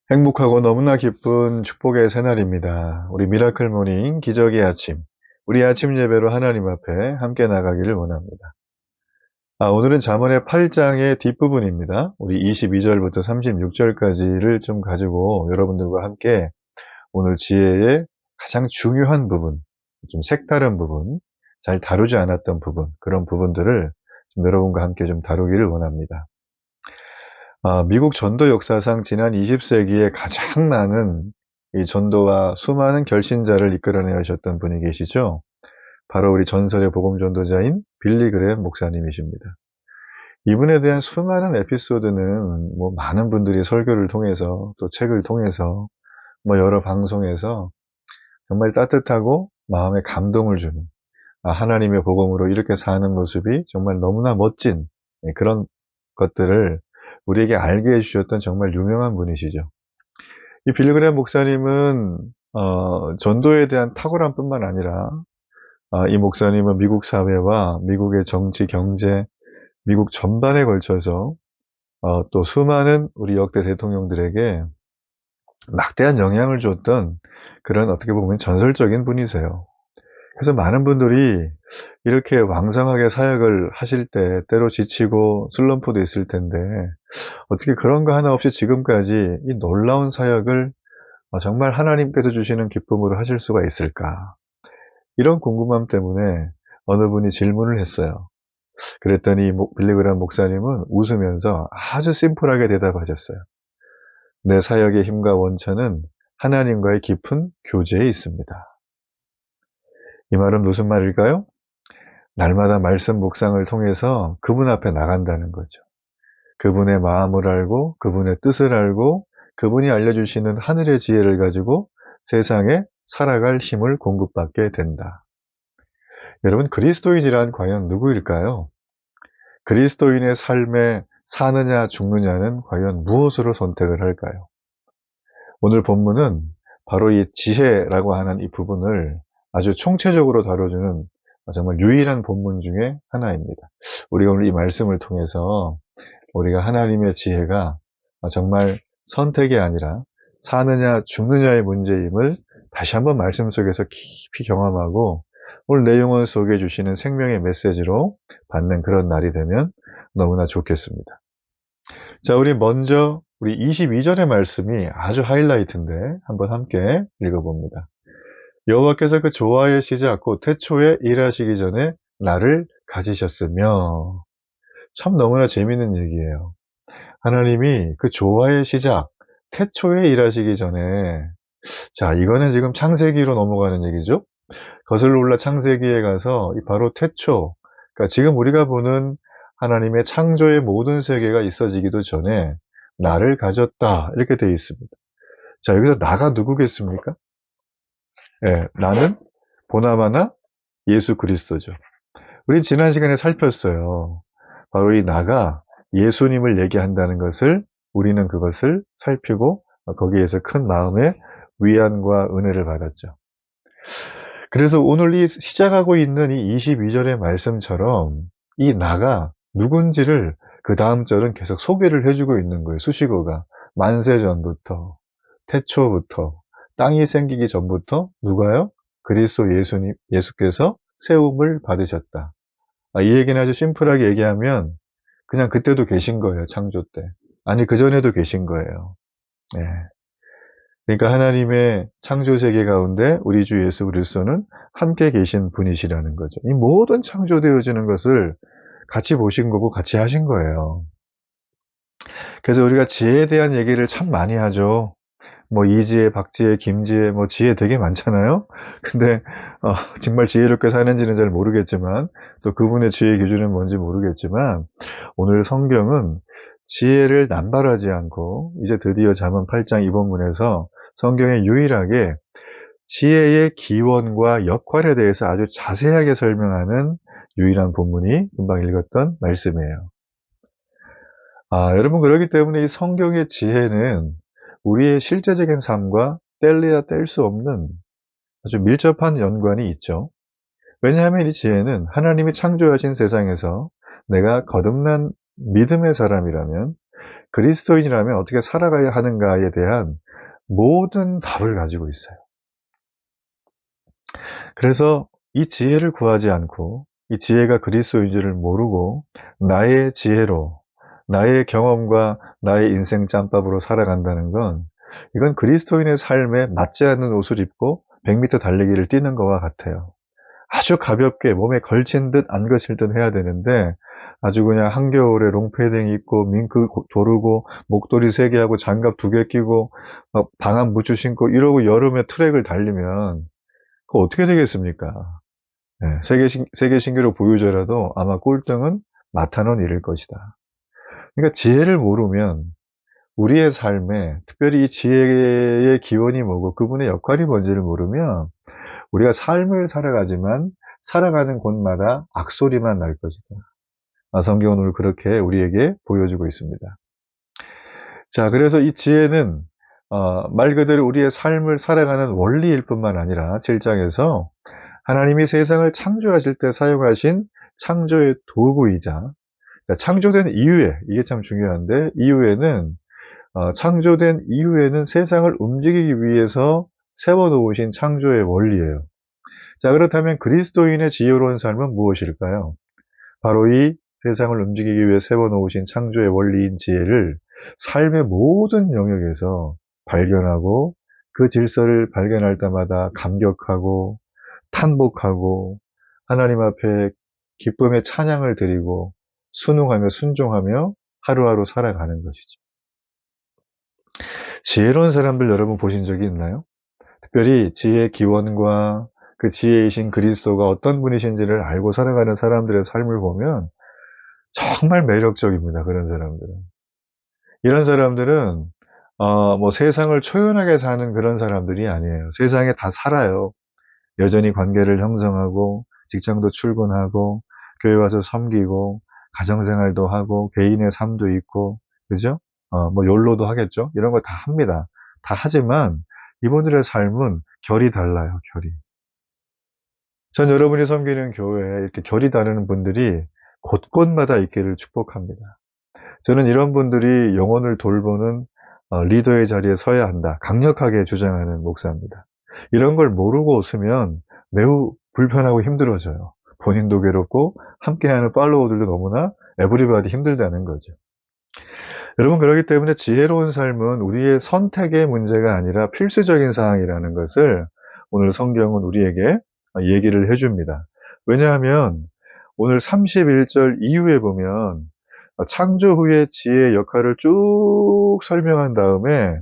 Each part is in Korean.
행복하고 너무나 기쁜 축복의 새날입니다. 우리 미라클 모닝 기적의 아침, 우리 아침 예배로 하나님 앞에 함께 나가기를 원합니다. 오늘은 잠언의 8장의 뒷부분입니다. 우리 22절부터 36절까지를 좀 가지고 여러분들과 함께 오늘 지혜의 가장 중요한 부분, 좀 색다른 부분, 잘 다루지 않았던 부분, 그런 부분들을 좀 여러분과 함께 좀 다루기를 원합니다. 미국 전도 역사상 지난 20세기에 가장 많은 이 전도와 수많은 결신자를 이끌어내셨던 분이 계시죠. 바로 우리 전설의 복음 전도자인 빌리 그레엄 목사님이십니다. 이분에 대한 수많은 에피소드는 뭐 많은 분들이 설교를 통해서 또 책을 통해서 뭐 여러 방송에서 정말 따뜻하고 마음에 감동을 주는 하나님의 복음으로 이렇게 사는 모습이 정말 너무나 멋진 그런 것들을 우리에게 알게 해주셨던 정말 유명한 분이시죠. 이 빌리 그레엄 목사님은 전도에 대한 탁월함 뿐만 아니라 이 목사님은 미국 사회와 미국의 정치, 경제, 미국 전반에 걸쳐서 또 수많은 우리 역대 대통령들에게 막대한 영향을 줬던 그런 어떻게 보면 전설적인 분이세요. 그래서 많은 분들이 이렇게 왕성하게 사역을 하실 때 때로 지치고 슬럼프도 있을 텐데 어떻게 그런 거 하나 없이 지금까지 이 놀라운 사역을 정말 하나님께서 주시는 기쁨으로 하실 수가 있을까? 이런 궁금함 때문에 어느 분이 질문을 했어요. 그랬더니 빌리 그레엄 목사님은 웃으면서 아주 심플하게 대답하셨어요. 내 사역의 힘과 원천은 하나님과의 깊은 교제에 있습니다. 이 말은 무슨 말일까요? 날마다 말씀 묵상을 통해서 그분 앞에 나간다는 거죠. 그분의 마음을 알고 그분의 뜻을 알고 그분이 알려주시는 하늘의 지혜를 가지고 세상에 살아갈 힘을 공급받게 된다. 여러분, 그리스도인이란 과연 누구일까요? 그리스도인의 삶에 사느냐 죽느냐는 과연 무엇으로 선택을 할까요? 오늘 본문은 바로 이 지혜라고 하는 이 부분을 아주 총체적으로 다뤄주는 정말 유일한 본문 중에 하나입니다. 우리가 오늘 이 말씀을 통해서 우리가 하나님의 지혜가 정말 선택이 아니라 사느냐 죽느냐의 문제임을 다시 한번 말씀 속에서 깊이 경험하고 오늘 내용을 소개해 주시는 생명의 메시지로 받는 그런 날이 되면 너무나 좋겠습니다. 자, 우리 먼저 우리 22절의 말씀이 아주 하이라이트인데 한번 함께 읽어봅니다. 여호와께서 그 조화의 시작 곧 태초에 일하시기 전에 나를 가지셨으며. 참 너무나 재밌는 얘기예요. 하나님이 그 조화의 시작, 태초에 일하시기 전에, 자, 이거는 지금 창세기로 넘어가는 얘기죠. 거슬러 올라 창세기에 가서 바로 태초, 그러니까 지금 우리가 보는 하나님의 창조의 모든 세계가 있어지기도 전에 나를 가졌다 이렇게 되어 있습니다. 자, 여기서 나가 누구겠습니까? 나는 보나마나 예수 그리스도죠. 우리 지난 시간에 살폈어요. 바로 이 나가 예수님을 얘기한다는 것을 우리는 그것을 살피고 거기에서 큰 마음의 위안과 은혜를 받았죠. 그래서 오늘 이 시작하고 있는 이 22절의 말씀처럼 이 나가 누군지를 그 다음 절은 계속 소개를 해주고 있는 거예요. 수식어가 만세 전부터 태초부터 땅이 생기기 전부터 누가요? 그리스도 예수께서 세움을 받으셨다. 이 얘기는 아주 심플하게 얘기하면 그냥 그때도 계신 거예요. 창조 때. 아니 그전에도 계신 거예요. 네. 그러니까 하나님의 창조 세계 가운데 우리 주 예수 그리스도는 함께 계신 분이시라는 거죠. 이 모든 창조되어지는 것을 같이 보신 거고 같이 하신 거예요. 그래서 우리가 지혜에 대한 얘기를 참 많이 하죠. 뭐 이지혜, 박지혜, 김지혜, 뭐 지혜 되게 많잖아요. 근데 정말 지혜롭게 사는지는 잘 모르겠지만 또 그분의 지혜 기준은 뭔지 모르겠지만 오늘 성경은 지혜를 남발하지 않고 이제 드디어 잠언 8장 이본문에서 성경에 유일하게 지혜의 기원과 역할에 대해서 아주 자세하게 설명하는 유일한 본문이 금방 읽었던 말씀이에요. 여러분 그렇기 때문에 이 성경의 지혜는 우리의 실제적인 삶과 뗄래야 뗄 수 없는 아주 밀접한 연관이 있죠. 왜냐하면 이 지혜는 하나님이 창조하신 세상에서 내가 거듭난 믿음의 사람이라면 그리스도인이라면 어떻게 살아가야 하는가에 대한 모든 답을 가지고 있어요. 그래서 이 지혜를 구하지 않고 이 지혜가 그리스도인 줄을 모르고 나의 지혜로 나의 경험과 나의 인생 짬밥으로 살아간다는 건 이건 그리스도인의 삶에 맞지 않는 옷을 입고 100m 달리기를 뛰는 것과 같아요. 아주 가볍게 몸에 걸친 듯 안 걸칠 듯 해야 되는데 아주 그냥 한겨울에 롱패딩 입고 밍크 조르고 목도리 3개 하고 장갑 2개 끼고 막 방한 부츠 신고 이러고 여름에 트랙을 달리면 그거 어떻게 되겠습니까? 예, 세계 신기록 보유자라도 아마 꼴등은 마타는 잃을 것이다. 그러니까 지혜를 모르면 우리의 삶에 특별히 이 지혜의 기원이 뭐고 그분의 역할이 뭔지를 모르면 우리가 삶을 살아가지만 살아가는 곳마다 악소리만 날 것이다. 성경은 오늘 그렇게 우리에게 보여주고 있습니다. 자, 그래서 이 지혜는 말 그대로 우리의 삶을 살아가는 원리일 뿐만 아니라 7장에서 하나님이 세상을 창조하실 때 사용하신 창조의 도구이자 창조된 이후에 이게 참 중요한데 이후에는 창조된 이후에는 세상을 움직이기 위해서 세워놓으신 창조의 원리예요. 자, 그렇다면 그리스도인의 지혜로운 삶은 무엇일까요? 바로 이 세상을 움직이기 위해 세워놓으신 창조의 원리인 지혜를 삶의 모든 영역에서 발견하고 그 질서를 발견할 때마다 감격하고 탄복하고 하나님 앞에 기쁨의 찬양을 드리고 순응하며 순종하며 하루하루 살아가는 것이죠. 지혜로운 사람들 여러분 보신 적이 있나요? 특별히 지혜의 기원과 그 지혜이신 그리스도가 어떤 분이신지를 알고 살아가는 사람들의 삶을 보면 정말 매력적입니다. 그런 사람들은. 이런 사람들은 뭐 세상을 초연하게 사는 그런 사람들이 아니에요. 세상에 다 살아요. 여전히 관계를 형성하고 직장도 출근하고 교회 와서 섬기고 가정생활도 하고 개인의 삶도 있고 그죠? 뭐 욜로도 하겠죠. 이런 거 다 합니다. 다 하지만 이분들의 삶은 결이 달라요. 결이. 전 여러분이 섬기는 교회에 이렇게 결이 다르는 분들이 곳곳마다 있기를 축복합니다. 저는 이런 분들이 영혼을 돌보는 리더의 자리에 서야 한다. 강력하게 주장하는 목사입니다. 이런 걸 모르고 쓰면 매우 불편하고 힘들어져요. 본인도 괴롭고 함께하는 팔로워들도 너무나 에브리바디 힘들다는 거죠. 여러분 그렇기 때문에 지혜로운 삶은 우리의 선택의 문제가 아니라 필수적인 사항이라는 것을 오늘 성경은 우리에게 얘기를 해줍니다. 왜냐하면 오늘 31절 이후에 보면 창조 후의 지혜의 역할을 쭉 설명한 다음에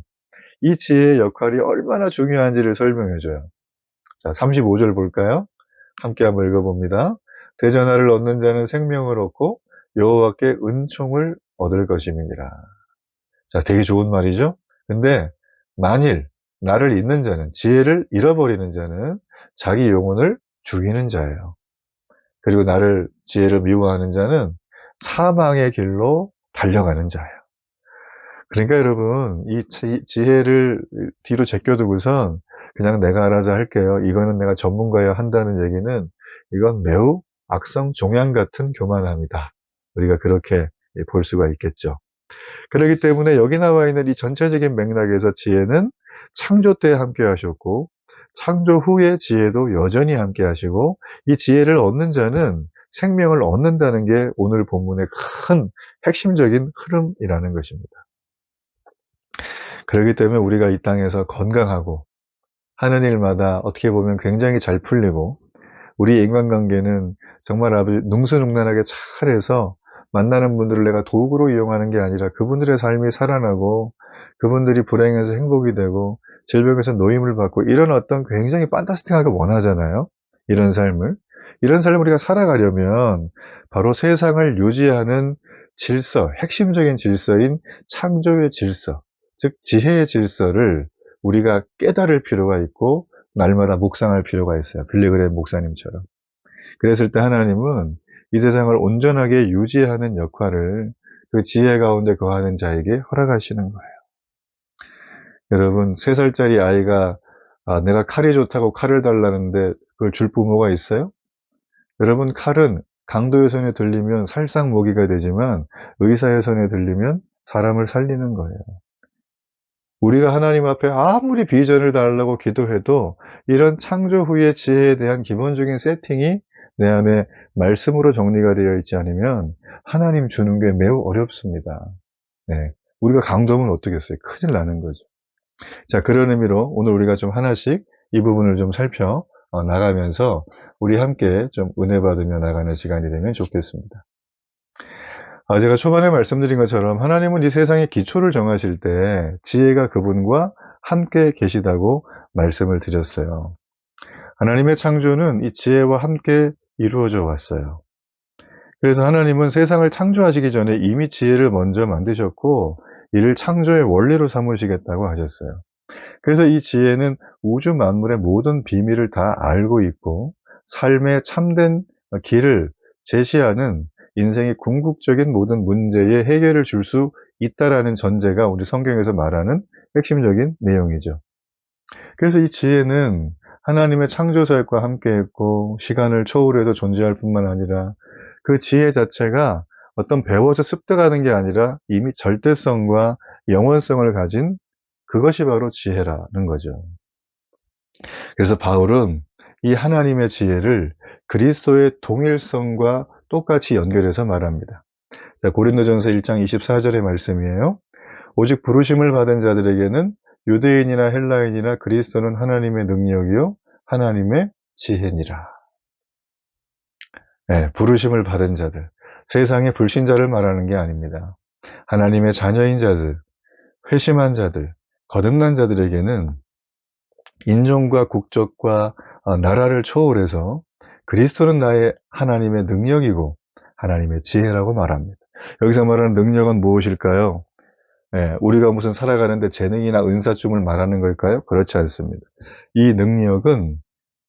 이 지혜의 역할이 얼마나 중요한지를 설명해줘요. 자, 35절 볼까요? 함께 한번 읽어봅니다. 대전하를 얻는 자는 생명을 얻고 여호와께 은총을 얻을 것임이니라. 자, 되게 좋은 말이죠? 근데 만일 나를 잊는 자는 지혜를 잃어버리는 자는 자기 영혼을 죽이는 자예요. 그리고 나를 지혜를 미워하는 자는 사망의 길로 달려가는 자예요. 그러니까 여러분 이 지혜를 뒤로 제껴두고선 그냥 내가 알아서 할게요. 이거는 내가 전문가여야 한다는 얘기는 이건 매우 악성 종양 같은 교만함이다. 우리가 그렇게 볼 수가 있겠죠. 그렇기 때문에 여기 나와 있는 이 전체적인 맥락에서 지혜는 창조 때 함께 하셨고 창조 후의 지혜도 여전히 함께 하시고 이 지혜를 얻는 자는 생명을 얻는다는 게 오늘 본문의 큰 핵심적인 흐름이라는 것입니다. 그렇기 때문에 우리가 이 땅에서 건강하고 하는 일마다 어떻게 보면 굉장히 잘 풀리고 우리 인간관계는 정말 아주 능수능란하게 잘해서 만나는 분들을 내가 도구로 이용하는 게 아니라 그분들의 삶이 살아나고 그분들이 불행해서 행복이 되고 질병에서 노임을 받고 이런 어떤 굉장히 판타스틱하게 원하잖아요. 이런 삶을. 이런 삶을 우리가 살아가려면 바로 세상을 유지하는 질서, 핵심적인 질서인 창조의 질서, 즉 지혜의 질서를 우리가 깨달을 필요가 있고 날마다 묵상할 필요가 있어요. 빌리그레임 목사님처럼. 그랬을 때 하나님은 이 세상을 온전하게 유지하는 역할을 그 지혜 가운데 거하는 자에게 허락하시는 거예요. 여러분 3살짜리 아이가 내가 칼이 좋다고 칼을 달라는데 그걸 줄 부모가 있어요? 여러분 칼은 강도의 손에 들리면 살상무기가 되지만 의사의 손에 들리면 사람을 살리는 거예요. 우리가 하나님 앞에 아무리 비전을 달라고 기도해도 이런 창조 후의 지혜에 대한 기본적인 세팅이 내 안에 말씀으로 정리가 되어 있지 않으면 하나님 주는 게 매우 어렵습니다. 네. 우리가 강도면 어떻겠어요? 큰일 나는 거죠. 자, 그런 의미로 오늘 우리가 좀 하나씩 이 부분을 좀 살펴 나가면서 우리 함께 좀 은혜 받으며 나가는 시간이 되면 좋겠습니다. 제가 초반에 말씀드린 것처럼 하나님은 이 세상의 기초를 정하실 때 지혜가 그분과 함께 계시다고 말씀을 드렸어요. 하나님의 창조는 이 지혜와 함께 이루어져 왔어요. 그래서 하나님은 세상을 창조하시기 전에 이미 지혜를 먼저 만드셨고 이를 창조의 원리로 삼으시겠다고 하셨어요. 그래서 이 지혜는 우주 만물의 모든 비밀을 다 알고 있고 삶의 참된 길을 제시하는 인생의 궁극적인 모든 문제에 해결을 줄 수 있다라는 전제가 우리 성경에서 말하는 핵심적인 내용이죠. 그래서 이 지혜는 하나님의 창조사역과 함께했고 시간을 초월해서 존재할 뿐만 아니라 그 지혜 자체가 어떤 배워서 습득하는 게 아니라 이미 절대성과 영원성을 가진 그것이 바로 지혜라는 거죠. 그래서 바울은 이 하나님의 지혜를 그리스도의 동일성과 똑같이 연결해서 말합니다. 자, 고린도전서 1장 24절의 말씀이에요. 오직 부르심을 받은 자들에게는 유대인이나 헬라인이나 그리스도는 하나님의 능력이요 하나님의 지혜니라. 네, 부르심을 받은 자들, 세상의 불신자를 말하는 게 아닙니다. 하나님의 자녀인 자들, 회심한 자들, 거듭난 자들에게는 인종과 국적과 나라를 초월해서 그리스도는 나의 하나님의 능력이고 하나님의 지혜라고 말합니다. 여기서 말하는 능력은 무엇일까요? 우리가 무슨 살아가는데 재능이나 은사쯤을 말하는 걸까요? 그렇지 않습니다. 이 능력은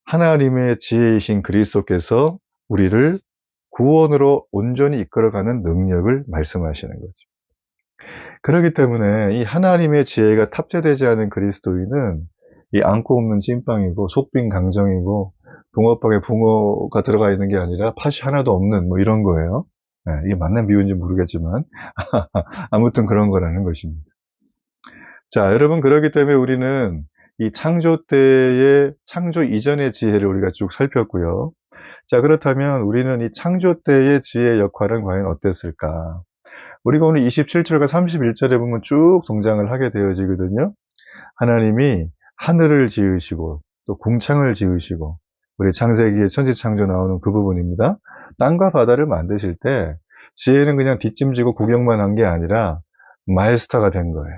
하나님의 지혜이신 그리스도께서 우리를 구원으로 온전히 이끌어가는 능력을 말씀하시는 거죠. 그렇기 때문에 이 하나님의 지혜가 탑재되지 않은 그리스도인은 이 안고 없는 찐빵이고 속빈 강정이고 붕어빵에 붕어가 들어가 있는 게 아니라 팥이 하나도 없는 뭐 이런 거예요. 이게 맞는 비유인지 모르겠지만 아무튼 그런 거라는 것입니다. 자, 여러분 그렇기 때문에 우리는 이 창조 때의 창조 이전의 지혜를 우리가 쭉 살폈고요. 자, 그렇다면 우리는 이 창조 때의 지혜의 역할은 과연 어땠을까? 우리가 오늘 27절과 31절에 보면 쭉 동장을 하게 되어지거든요. 하나님이 하늘을 지으시고 또 궁창을 지으시고 우리 창세기의 천지창조 나오는 그 부분입니다. 땅과 바다를 만드실 때 지혜는 그냥 뒷짐지고 구경만 한 게 아니라 마에스터가 된 거예요.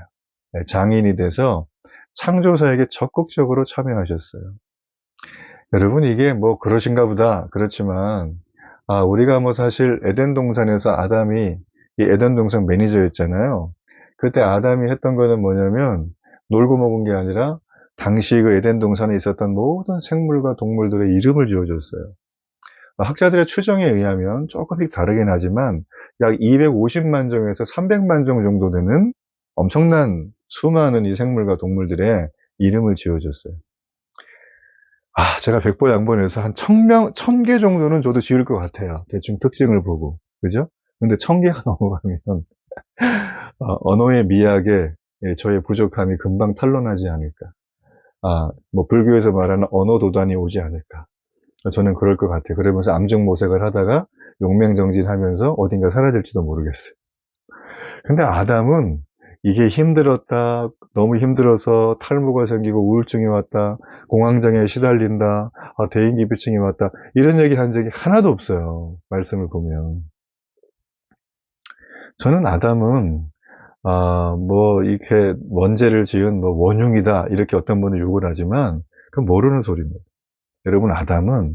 장인이 돼서 창조사에게 적극적으로 참여하셨어요. 여러분 이게 뭐 그러신가 보다. 그렇지만 우리가 뭐 사실 에덴 동산에서 아담이 이 에덴 동산 매니저였잖아요. 그때 아담이 했던 거는 뭐냐면 놀고 먹은 게 아니라 당시 그 에덴 동산에 있었던 모든 생물과 동물들의 이름을 지어줬어요. 학자들의 추정에 의하면 조금씩 다르긴 하지만 약 250만 종에서 300만 종 정도 되는 엄청난 수많은 이 생물과 동물들의 이름을 지어줬어요. 제가 백보양보해서 한 1000개 정도는 저도 지을 것 같아요. 대충 특징을 보고. 그죠? 근데 1000개가 넘어가면, 언어의 미학에 저의 부족함이 금방 탄로나지 않을까. 뭐, 불교에서 말하는 언어 도단이 오지 않을까. 저는 그럴 것 같아요. 그러면서 암중모색을 하다가 용맹정진하면서 어딘가 사라질지도 모르겠어요. 근데 아담은 이게 힘들었다, 너무 힘들어서 탈모가 생기고 우울증이 왔다, 공황장애에 시달린다, 대인기피증이 왔다, 이런 얘기 한 적이 하나도 없어요. 말씀을 보면. 저는 아담은, 뭐, 이렇게 원죄를 지은 뭐 원흉이다, 이렇게 어떤 분은 욕을 하지만, 그건 모르는 소리입니다. 여러분, 아담은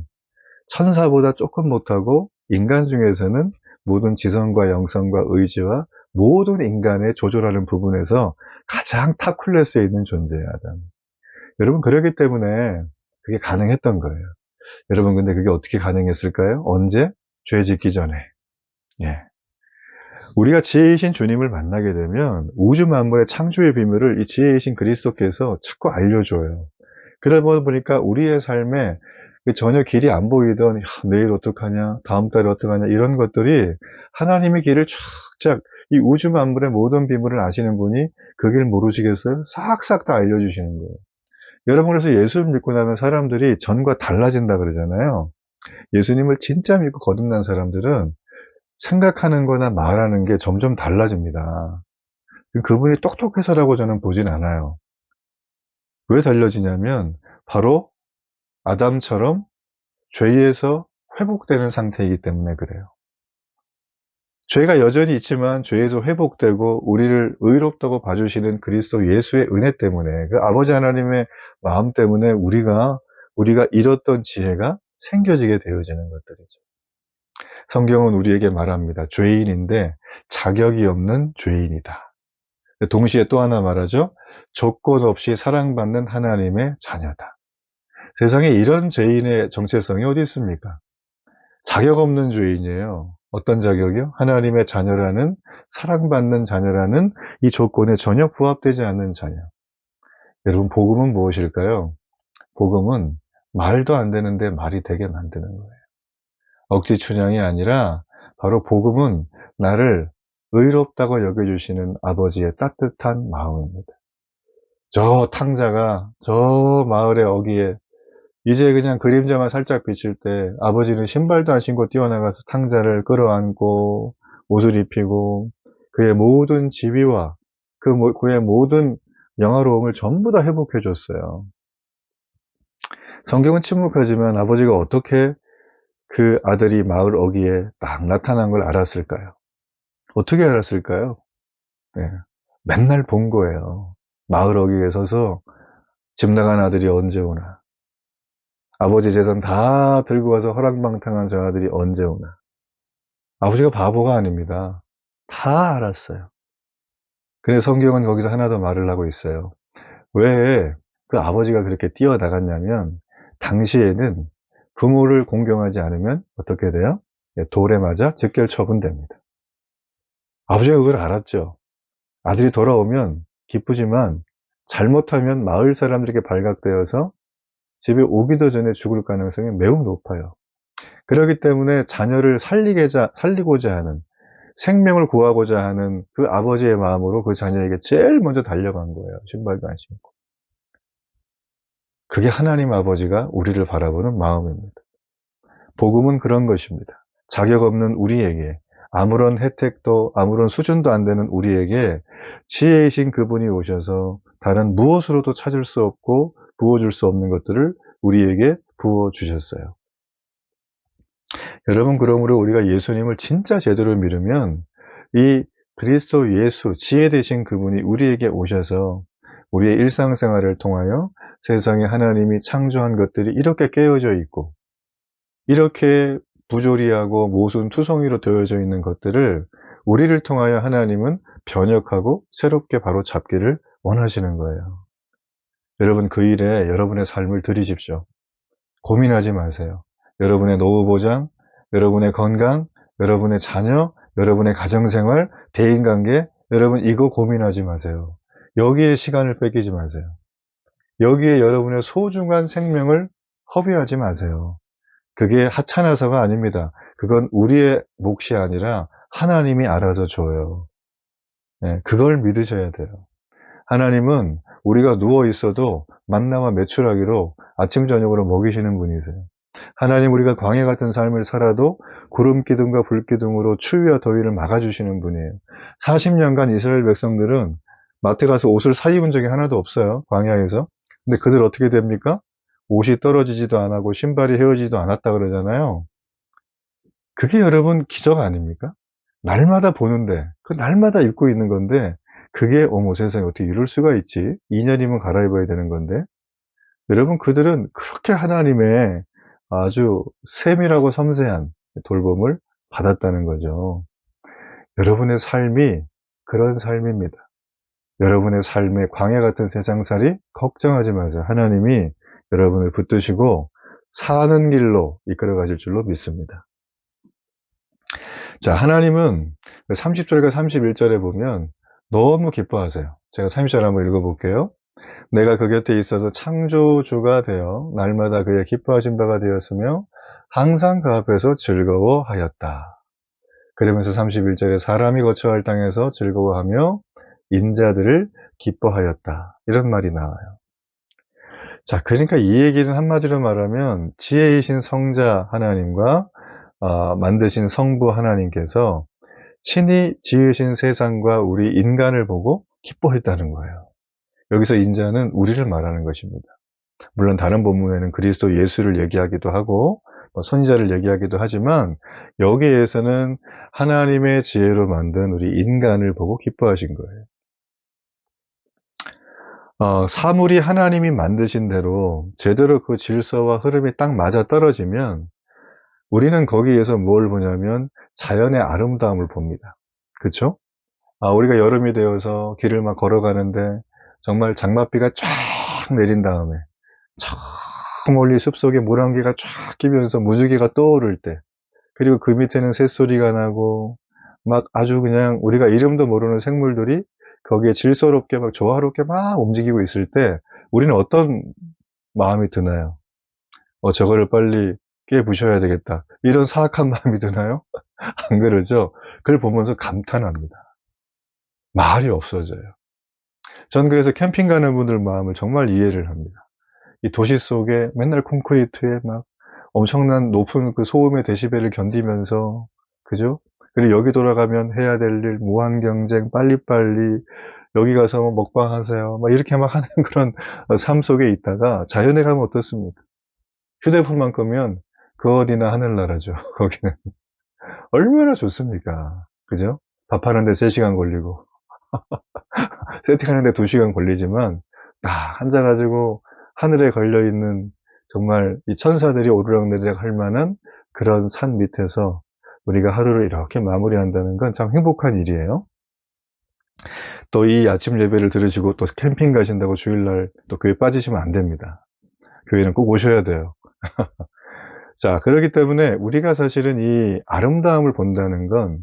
천사보다 조금 못하고 인간 중에서는 모든 지성과 영성과 의지와 모든 인간의 조절하는 부분에서 가장 탑 클래스에 있는 존재예요, 아담. 여러분, 그러기 때문에 그게 가능했던 거예요. 여러분, 근데 그게 어떻게 가능했을까요? 언제? 죄 짓기 전에. 예. 우리가 지혜이신 주님을 만나게 되면 우주 만물의 창조의 비밀을 이 지혜이신 그리스도께서 자꾸 알려줘요. 그러다 보니까 우리의 삶에 전혀 길이 안 보이던 내일 어떡하냐, 다음 달에 어떡하냐 이런 것들이 하나님의 길을 쫙쫙 이 우주 만물의 모든 비밀을 아시는 분이 그 길 모르시겠어요? 싹싹 다 알려주시는 거예요. 여러분, 그래서 예수를 믿고 나면 사람들이 전과 달라진다 그러잖아요. 예수님을 진짜 믿고 거듭난 사람들은 생각하는 거나 말하는 게 점점 달라집니다. 그분이 똑똑해서라고 저는 보진 않아요. 왜 달라지냐면 바로 아담처럼 죄에서 회복되는 상태이기 때문에 그래요. 죄가 여전히 있지만 죄에서 회복되고 우리를 의롭다고 봐주시는 그리스도 예수의 은혜 때문에, 그 아버지 하나님의 마음 때문에 우리가 잃었던 지혜가 생겨지게 되어지는 것들이죠. 성경은 우리에게 말합니다. 죄인인데 자격이 없는 죄인이다. 동시에 또 하나 말하죠. 조건 없이 사랑받는 하나님의 자녀다. 세상에 이런 죄인의 정체성이 어디 있습니까? 자격 없는 죄인이에요. 어떤 자격이요? 하나님의 자녀라는, 사랑받는 자녀라는 이 조건에 전혀 부합되지 않는 자녀. 여러분, 복음은 무엇일까요? 복음은 말도 안 되는데 말이 되게 만드는 거예요. 억지 춘향이 아니라 바로 복음은 나를 의롭다고 여겨주시는 아버지의 따뜻한 마음입니다. 저 탕자가 저 마을의 어귀에 이제 그냥 그림자만 살짝 비칠 때 아버지는 신발도 안 신고 뛰어나가서 탕자를 끌어안고 옷을 입히고 그의 모든 지위와 그의 모든 영화로움을 전부 다 회복해 줬어요. 성경은 침묵하지만 아버지가 어떻게 그 아들이 마을 어귀에 딱 나타난 걸 알았을까요? 어떻게 알았을까요? 네, 맨날 본 거예요. 마을 어귀에 서서 집 나간 아들이 언제 오나, 아버지 재산 다 들고 가서 허랑방탕한 저 아들이 언제 오나. 아버지가 바보가 아닙니다. 다 알았어요. 근데 성경은 거기서 하나 더 말을 하고 있어요. 왜 그 아버지가 그렇게 뛰어나갔냐면, 당시에는 부모를 공경하지 않으면 어떻게 돼요? 돌에 맞아 즉결 처분됩니다. 아버지가 그걸 알았죠. 아들이 돌아오면 기쁘지만 잘못하면 마을 사람들에게 발각되어서 집에 오기도 전에 죽을 가능성이 매우 높아요. 그렇기 때문에 자녀를 살리고자 하는, 생명을 구하고자 하는 그 아버지의 마음으로 그 자녀에게 제일 먼저 달려간 거예요. 신발도 안 신고. 그게 하나님 아버지가 우리를 바라보는 마음입니다. 복음은 그런 것입니다. 자격 없는 우리에게, 아무런 혜택도 아무런 수준도 안 되는 우리에게 지혜이신 그분이 오셔서 다른 무엇으로도 찾을 수 없고 부어줄 수 없는 것들을 우리에게 부어주셨어요. 여러분, 그러므로 우리가 예수님을 진짜 제대로 믿으면 이 그리스도 예수, 지혜 되신 그분이 우리에게 오셔서 우리의 일상생활을 통하여 세상에 하나님이 창조한 것들이 이렇게 깨어져 있고 이렇게 부조리하고 모순투성이로 되어져 있는 것들을 우리를 통하여 하나님은 변혁하고 새롭게 바로 잡기를 원하시는 거예요. 여러분, 그 일에 여러분의 삶을 들이십시오. 고민하지 마세요. 여러분의 노후 보장, 여러분의 건강, 여러분의 자녀, 여러분의 가정생활, 대인관계, 여러분 이거 고민하지 마세요. 여기에 시간을 뺏기지 마세요. 여기에 여러분의 소중한 생명을 허비하지 마세요. 그게 하찮아서가 아닙니다. 그건 우리의 몫이 아니라 하나님이 알아서 줘요. 네, 그걸 믿으셔야 돼요. 하나님은 우리가 누워 있어도 만나와 메추라기로 아침 저녁으로 먹이시는 분이세요. 하나님, 우리가 광야 같은 삶을 살아도 구름 기둥과 불 기둥으로 추위와 더위를 막아주시는 분이에요. 40년간 이스라엘 백성들은 마트 가서 옷을 사 입은 적이 하나도 없어요. 광야에서. 근데 그들 어떻게 됩니까? 옷이 떨어지지도 않았고 신발이 헤어지지도 않았다 그러잖아요. 그게 여러분 기적 아닙니까? 날마다 보는데, 그 날마다 입고 있는 건데, 그게 어머 세상에 어떻게 이럴 수가 있지? 2년이면 갈아입어야 되는 건데. 여러분, 그들은 그렇게 하나님의 아주 세밀하고 섬세한 돌봄을 받았다는 거죠. 여러분의 삶이 그런 삶입니다. 여러분의 삶의 광야 같은 세상살이 걱정하지 마세요. 하나님이 여러분을 붙드시고 사는 길로 이끌어 가실 줄로 믿습니다. 자, 하나님은 30절과 31절에 보면 너무 기뻐하세요. 제가 30절 한번 읽어볼게요. 내가 그 곁에 있어서 창조주가 되어 날마다 그의 기뻐하신 바가 되었으며 항상 그 앞에서 즐거워하였다. 그러면서 31절에 사람이 거처할 땅에서 즐거워하며 인자들을 기뻐하였다. 이런 말이 나와요. 자, 그러니까 이 얘기는 한마디로 말하면 지혜이신 성자 하나님과 만드신 성부 하나님께서 친히 지으신 세상과 우리 인간을 보고 기뻐했다는 거예요. 여기서 인자는 우리를 말하는 것입니다. 물론 다른 본문에는 그리스도 예수를 얘기하기도 하고 선지자를 얘기하기도 하지만 여기에서는 하나님의 지혜로 만든 우리 인간을 보고 기뻐하신 거예요. 사물이 하나님이 만드신 대로 제대로 그 질서와 흐름이 딱 맞아 떨어지면 우리는 거기에서 뭘 보냐면 자연의 아름다움을 봅니다. 그렇죠? 우리가 여름이 되어서 길을 막 걸어가는데 정말 장맛비가 쫙 내린 다음에 저 멀리 숲속에 물안개가 쫙 끼면서 무지개가 떠오를 때, 그리고 그 밑에는 새소리가 나고 막 아주 그냥 우리가 이름도 모르는 생물들이 거기에 질서롭게 막 조화롭게 막 움직이고 있을 때 우리는 어떤 마음이 드나요? 저거를 빨리 깨부셔야 되겠다, 이런 사악한 마음이 드나요? 안 그러죠? 그걸 보면서 감탄합니다. 말이 없어져요. 전 그래서 캠핑 가는 분들 마음을 정말 이해를 합니다. 이 도시 속에 맨날 콘크리트에 막 엄청난 높은 그 소음의 데시벨을 견디면서, 그죠? 그리고 여기 돌아가면 해야 될 일, 무한 경쟁, 빨리빨리, 여기 가서 뭐 먹방 하세요, 막 이렇게 막 하는 그런 삶 속에 있다가 자연에 가면 어떻습니까? 휴대폰만 끄면 그 어디나 하늘나라죠. 거기는. 얼마나 좋습니까? 그죠? 밥하는데 3시간 걸리고, 세팅하는데 2시간 걸리지만, 딱 앉아가지고 하늘에 걸려있는 정말 이 천사들이 오르락내리락 할 만한 그런 산 밑에서 우리가 하루를 이렇게 마무리한다는 건 참 행복한 일이에요. 또 이 아침 예배를 들으시고 또 캠핑 가신다고 주일날 또 교회 빠지시면 안 됩니다. 교회는 꼭 오셔야 돼요. 자, 그렇기 때문에 우리가 사실은 이 아름다움을 본다는 건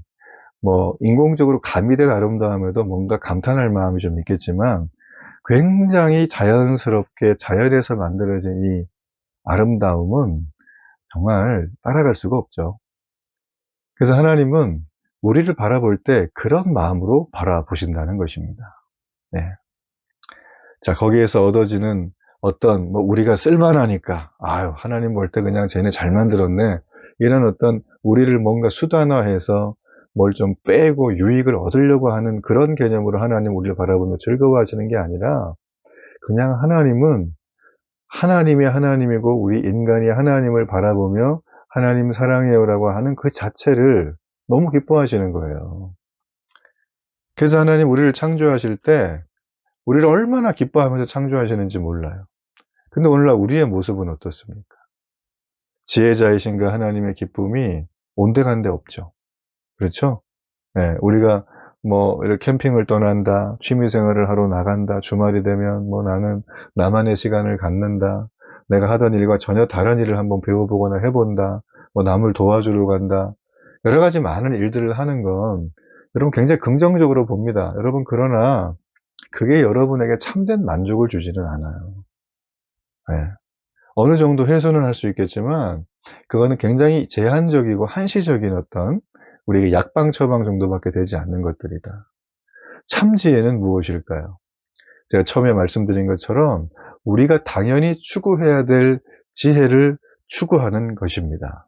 뭐 인공적으로 가미된 아름다움에도 뭔가 감탄할 마음이 좀 있겠지만 굉장히 자연스럽게 자연에서 만들어진 이 아름다움은 정말 따라갈 수가 없죠. 그래서 하나님은 우리를 바라볼 때 그런 마음으로 바라보신다는 것입니다. 네. 자, 거기에서 얻어지는 어떤 우리가 쓸만하니까 하나님 볼 때 그냥 쟤네 잘 만들었네, 이런 어떤 우리를 뭔가 수단화해서 뭘 좀 빼고 유익을 얻으려고 하는 그런 개념으로 하나님 우리를 바라보며 즐거워하시는 게 아니라, 그냥 하나님은 하나님이 하나님이고 우리 인간이 하나님을 바라보며 하나님 사랑해요라고 하는 그 자체를 너무 기뻐하시는 거예요. 그래서 하나님 우리를 창조하실 때 우리를 얼마나 기뻐하면서 창조하시는지 몰라요. 근데 오늘날 우리의 모습은 어떻습니까? 지혜자이신 그 하나님의 기쁨이 온데간데 없죠. 그렇죠? 네, 우리가 이렇게 캠핑을 떠난다, 취미생활을 하러 나간다, 주말이 되면 나는 나만의 시간을 갖는다, 내가 하던 일과 전혀 다른 일을 한번 배워보거나 해본다, 남을 도와주러 간다, 여러 가지 많은 일들을 하는 건 여러분 굉장히 긍정적으로 봅니다. 여러분, 그러나 그게 여러분에게 참된 만족을 주지는 않아요. 네. 어느 정도 훼손은 할 수 있겠지만 그거는 굉장히 제한적이고 한시적인 어떤 우리에게 약방 처방 정도밖에 되지 않는 것들이다. 참 지혜는 무엇일까요? 제가 처음에 말씀드린 것처럼 우리가 당연히 추구해야 될 지혜를 추구하는 것입니다.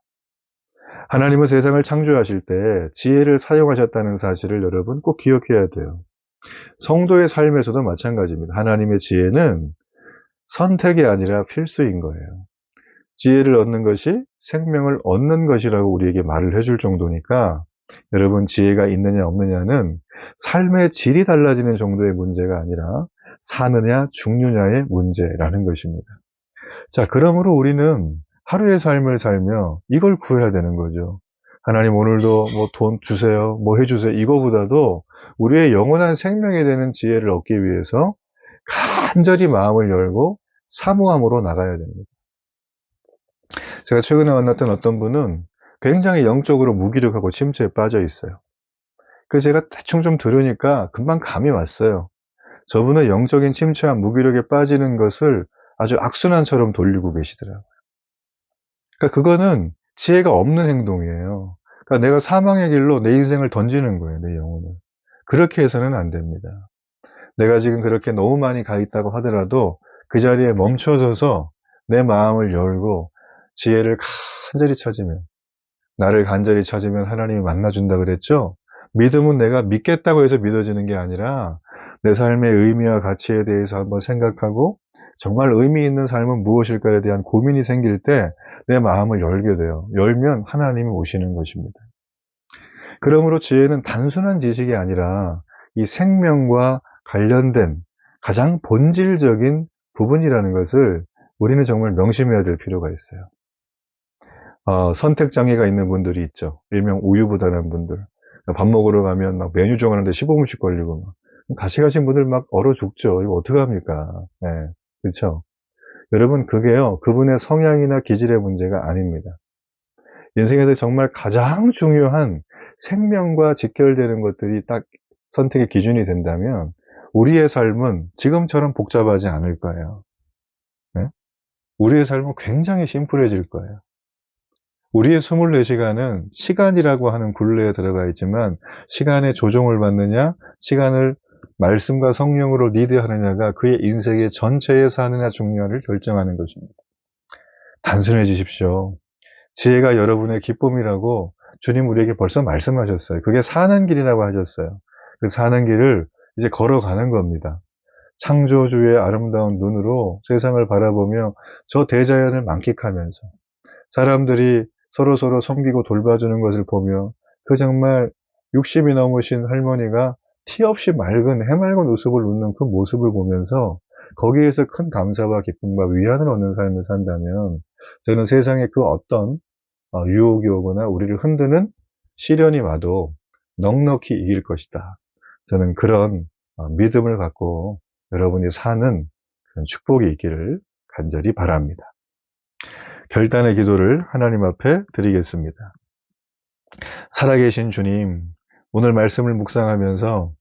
하나님은 세상을 창조하실 때 지혜를 사용하셨다는 사실을 여러분 꼭 기억해야 돼요. 성도의 삶에서도 마찬가지입니다. 하나님의 지혜는 선택이 아니라 필수인 거예요. 지혜를 얻는 것이 생명을 얻는 것이라고 우리에게 말을 해줄 정도니까, 여러분 지혜가 있느냐 없느냐는 삶의 질이 달라지는 정도의 문제가 아니라 사느냐 죽느냐의 문제라는 것입니다. 자, 그러므로 우리는 하루의 삶을 살며 이걸 구해야 되는 거죠. 하나님 오늘도 돈 주세요, 해주세요, 이거보다도 우리의 영원한 생명이 되는 지혜를 얻기 위해서 간절히 마음을 열고 사모함으로 나가야 됩니다. 제가 최근에 만났던 어떤 분은 굉장히 영적으로 무기력하고 침체에 빠져 있어요. 그래서 제가 대충 좀 들으니까 금방 감이 왔어요. 저분은 영적인 침체와 무기력에 빠지는 것을 아주 악순환처럼 돌리고 계시더라고요. 그러니까 그거는 지혜가 없는 행동이에요. 그러니까 내가 사망의 길로 내 인생을 던지는 거예요, 내 영혼을. 그렇게 해서는 안 됩니다. 내가 지금 그렇게 너무 많이 가 있다고 하더라도 그 자리에 멈춰서서 내 마음을 열고 지혜를 간절히 찾으면, 나를 간절히 찾으면 하나님이 만나준다 그랬죠? 믿음은 내가 믿겠다고 해서 믿어지는 게 아니라 내 삶의 의미와 가치에 대해서 한번 생각하고 정말 의미 있는 삶은 무엇일까에 대한 고민이 생길 때 내 마음을 열게 돼요. 열면 하나님이 오시는 것입니다. 그러므로 지혜는 단순한 지식이 아니라 이 생명과 관련된 가장 본질적인 부분이라는 것을 우리는 정말 명심해야 될 필요가 있어요. 선택 장애가 있는 분들이 있죠. 일명 우유부단한 분들. 밥 먹으러 가면 막 메뉴 정하는데 15분씩 걸리고 막. 가시가신 분들 막 얼어 죽죠. 이거 어떡합니까? 네, 그렇죠. 여러분, 그게요, 그분의 성향이나 기질의 문제가 아닙니다. 인생에서 정말 가장 중요한 생명과 직결되는 것들이 딱 선택의 기준이 된다면 우리의 삶은 지금처럼 복잡하지 않을 거예요. 네? 우리의 삶은 굉장히 심플해질 거예요. 우리의 24시간은 시간이라고 하는 굴레에 들어가 있지만 시간의 조종을 받느냐, 시간을 말씀과 성령으로 리드하느냐가 그의 인생의 전체에 사느냐 중요한을 결정하는 것입니다. 단순해지십시오. 지혜가 여러분의 기쁨이라고 주님 우리에게 벌써 말씀하셨어요. 그게 사는 길이라고 하셨어요. 그 사는 길을 이제 걸어가는 겁니다. 창조주의 아름다운 눈으로 세상을 바라보며 저 대자연을 만끽하면서 사람들이 서로서로 섬기고 돌봐주는 것을 보며 그 정말 60이 넘으신 할머니가 티 없이 맑은 해맑은 웃음을 웃는 그 모습을 보면서 거기에서 큰 감사와 기쁨과 위안을 얻는 삶을 산다면 저는 세상에 그 어떤 유혹이 오거나 우리를 흔드는 시련이 와도 넉넉히 이길 것이다. 저는 그런 믿음을 갖고 여러분이 사는 그런 축복이 있기를 간절히 바랍니다. 결단의 기도를 하나님 앞에 드리겠습니다. 살아계신 주님, 오늘 말씀을 묵상하면서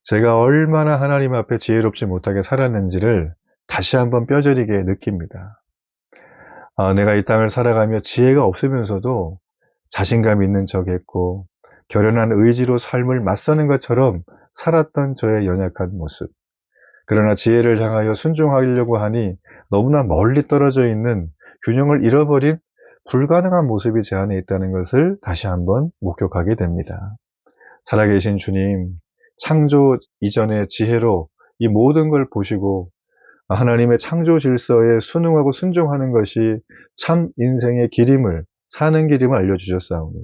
제가 얼마나 하나님 앞에 지혜롭지 못하게 살았는지를 다시 한번 뼈저리게 느낍니다. 내가 이 땅을 살아가며 지혜가 없으면서도 자신감 있는 척했고 결연한 의지로 삶을 맞서는 것처럼 살았던 저의 연약한 모습. 그러나 지혜를 향하여 순종하려고 하니 너무나 멀리 떨어져 있는 균형을 잃어버린 불가능한 모습이 제 안에 있다는 것을 다시 한번 목격하게 됩니다. 살아계신 주님, 창조 이전의 지혜로 이 모든 걸 보시고 하나님의 창조 질서에 순응하고 순종하는 것이 참 인생의 길임을, 사는 길임을 알려주셨사오니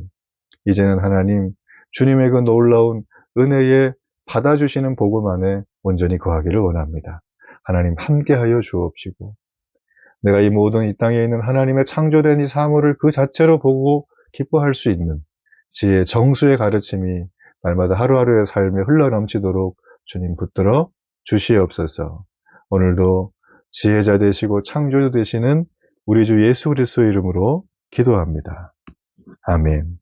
이제는 하나님, 주님의 그 놀라운 은혜에 받아주시는 복음 안에 온전히 거하기를 원합니다. 하나님 함께하여 주옵시고 내가 이 모든 이 땅에 있는 하나님의 창조된 이 사물을 그 자체로 보고 기뻐할 수 있는 지혜, 정수의 가르침이 날마다 하루하루의 삶에 흘러넘치도록 주님 붙들어 주시옵소서. 오늘도 지혜자 되시고 창조주 되시는 우리 주 예수 그리스도의 이름으로 기도합니다. 아멘.